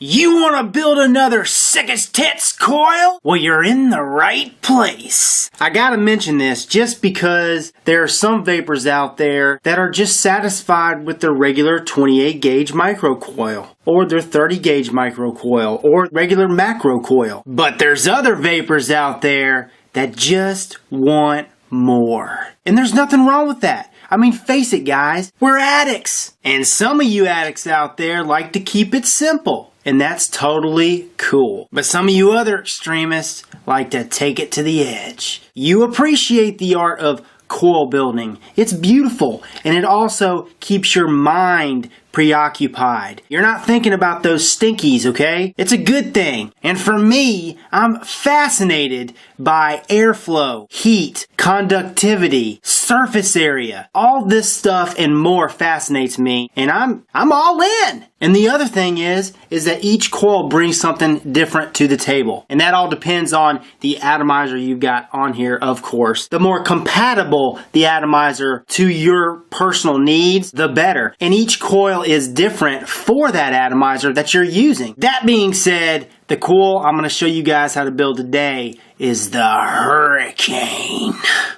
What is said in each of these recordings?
You want to build another sick as tits coil? Well, you're in the right place. I gotta mention this just because there are some vapors out there that are just satisfied with their regular 28 gauge micro coil, or their 30 gauge micro coil, or regular macro coil. But there's other vapors out there that just want more. And there's nothing wrong with that. I mean, face it, guys, we're addicts. And some of you addicts out there like to keep it simple. And that's totally cool. But some of you other extremists like to take it to the edge. You appreciate the art of coil building. It's beautiful, and it also keeps your mind preoccupied. You're not thinking about those stinkies, okay? It's a good thing. And for me, I'm fascinated by airflow, heat, conductivity, surface area. All this stuff and more fascinates me, and I'm all in. And the other thing is that each coil brings something different to the table. And that all depends on the atomizer you've got on here, of course. The more compatible the atomizer to your personal needs, the better. And each coil is different for that atomizer that you're using. That being said, the coil I'm going to show you guys how to build today is the Hurricane.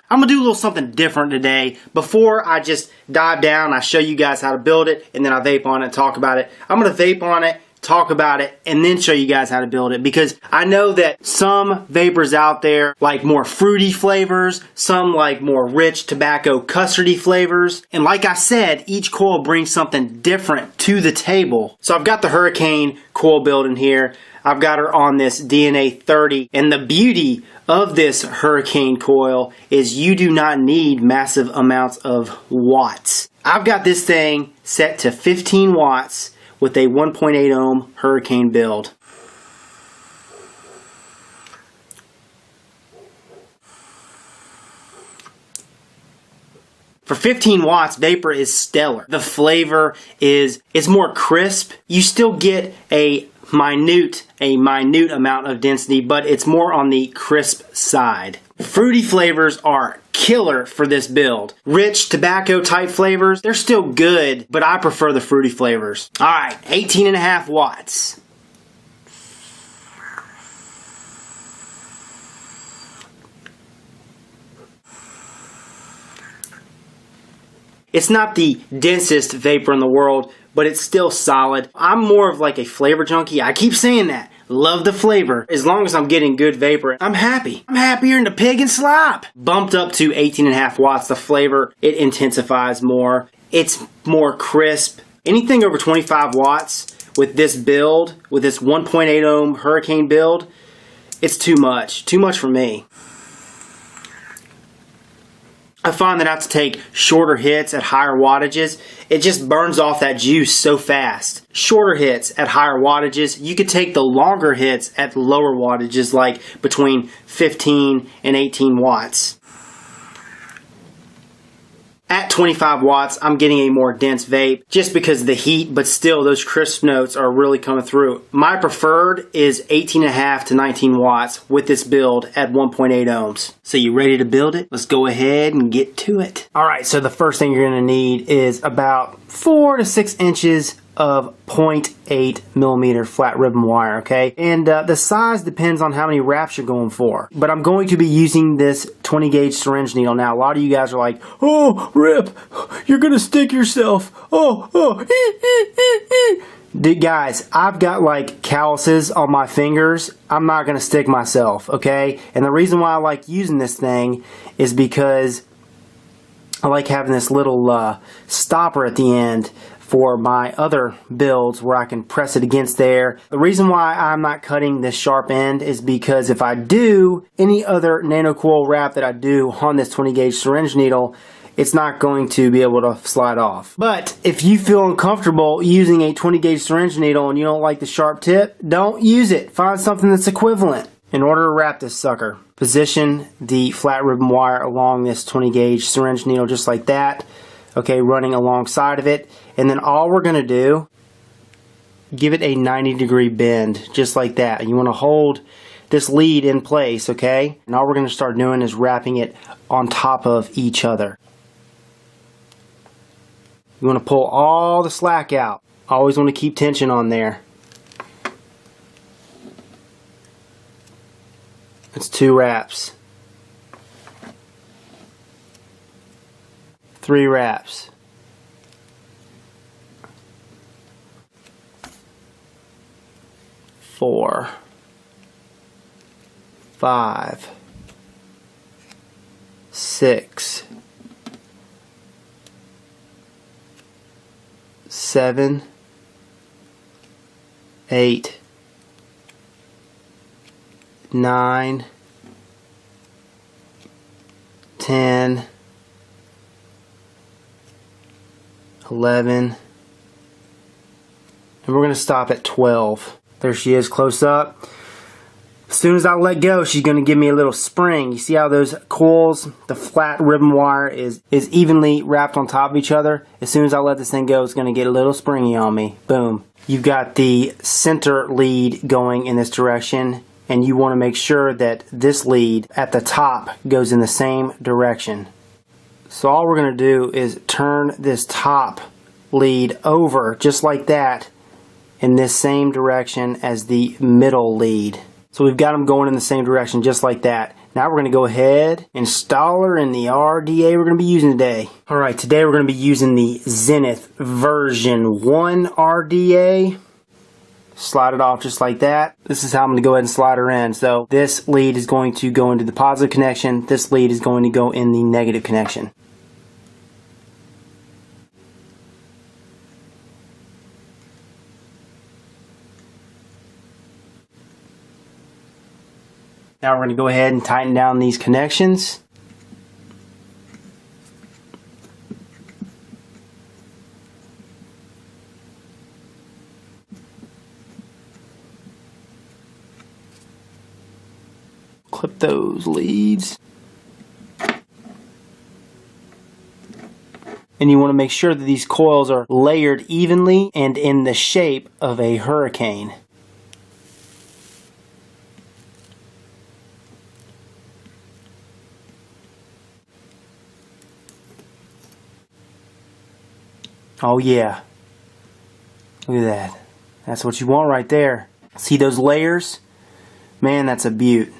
I'm going to do a little something different today. Before I just dive down, I show you guys how to build it, and then I vape on it and talk about it. I'm going to vape on it, talk about it, and then show you guys how to build it, because I know that some vapors out there like more fruity flavors, some like more rich tobacco custardy flavors, and like I said, each coil brings something different to the table. So I've got the Hurricane coil build in here. I've got her on this DNA 30, and the beauty of this Hurricane coil is you do not need massive amounts of watts. I've got this thing set to 15 watts with a 1.8 ohm Hurricane build. For 15 watts, vapor is stellar. The flavor is more crisp. You still get a minute amount of density, but it's more on the crisp side. Fruity flavors are killer for this build. Rich tobacco type flavors, they're still good, but I prefer the fruity flavors. Alright, 18.5 watts. It's not the densest vapor in the world, but it's still solid. I'm more of like a flavor junkie. I keep saying that. Love the flavor. As long as I'm getting good vapor, I'm happy. I'm happier than the pig and slop. Bumped up to 18.5 watts. The flavor, it intensifies more. It's more crisp. Anything over 25 watts with this build, with this 1.8 ohm Hurricane build, it's too much. Too much for me. I find that I have to take shorter hits at higher wattages. It just burns off that juice so fast. Shorter hits at higher wattages. You could take the longer hits at lower wattages, like between 15 and 18 watts. At 25 watts, I'm getting a more dense vape just because of the heat, but still those crisp notes are really coming through. My preferred is 18.5 to 19 watts with this build at 1.8 ohms. So you ready to build it? Let's go ahead and get to it. Alright, so the first thing you're going to need is about 4 to 6 inches of 0.8 millimeter flat ribbon wire, okay? And the size depends on how many wraps you're going for. But I'm going to be using this 20 gauge syringe needle. Now, a lot of you guys are like, oh, Rip, you're gonna stick yourself. Dude, guys, I've got like calluses on my fingers. I'm not gonna stick myself, okay? And the reason why I like using this thing is because I like having this little stopper at the end for my other builds where I can press it against there. The reason why I'm not cutting this sharp end is because if I do any other nano coil wrap that I do on this 20 gauge syringe needle, it's not going to be able to slide off. But if you feel uncomfortable using a 20 gauge syringe needle and you don't like the sharp tip, don't use it. Find something that's equivalent. In order to wrap this sucker, position the flat ribbon wire along this 20 gauge syringe needle just like that. Okay, running alongside of it, and then all we're going to do, give it a 90-degree bend, just like that. You want to hold this lead in place, okay? And all we're going to start doing is wrapping it on top of each other. You want to pull all the slack out. Always want to keep tension on there. That's 2 wraps. 3 wraps. 4, 5, 6, 7, 8, 9, 10, 11, and we're going to stop at 12. There she is, close up. As soon as I let go, she's going to give me a little spring. You see how those coils, the flat ribbon wire is evenly wrapped on top of each other? As soon as I let this thing go, it's going to get a little springy on me. Boom. You've got the center lead going in this direction, and you want to make sure that this lead at the top goes in the same direction. So all we're going to do is turn this top lead over just like that in this same direction as the middle lead. So we've got them going in the same direction just like that. Now we're going to go ahead and install her in the RDA we're going to be using today. Alright, today we're going to be using the Zenith version 1 RDA. Slide it off just like that. This is how I'm going to go ahead and slide her in. So this lead is going to go into the positive connection. This lead is going to go in the negative connection. Now we're going to go ahead and tighten down these connections. Clip those leads. And you want to make sure that these coils are layered evenly and in the shape of a hurricane. Oh yeah, look at that. That's what you want right there. See those layers? Man, that's a beaut.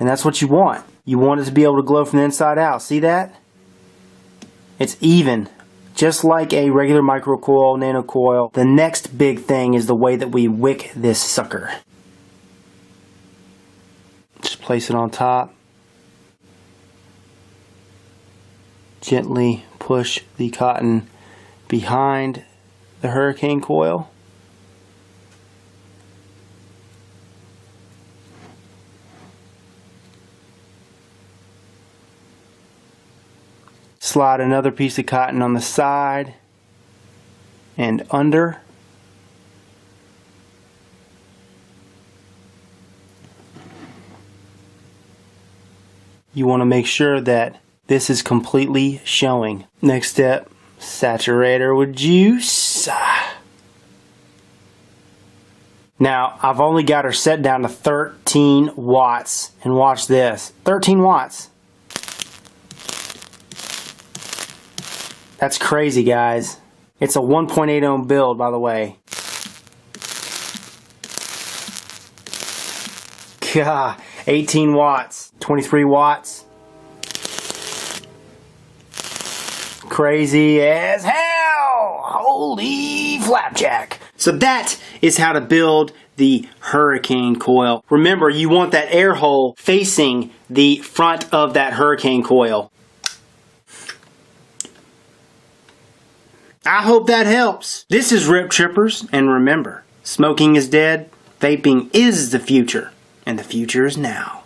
And that's what you want. You want it to be able to glow from the inside out. See that? It's even. Just like a regular micro coil, nano coil. The next big thing is the way that we wick this sucker. Just place it on top. Gently push the cotton behind the hurricane coil. Slide another piece of cotton on the side and under. You want to make sure that this is completely showing. Next step, saturate her with juice. Now, I've only got her set down to 13 watts. And watch this. 13 watts. That's crazy, guys. It's a 1.8 ohm build, by the way. God, 18 watts, 23 watts. Crazy as hell! Holy flapjack! So that is how to build the hurricane coil. Remember, you want that air hole facing the front of that hurricane coil. I hope that helps. This is Rip Trippers, and remember, smoking is dead, vaping is the future, and the future is now.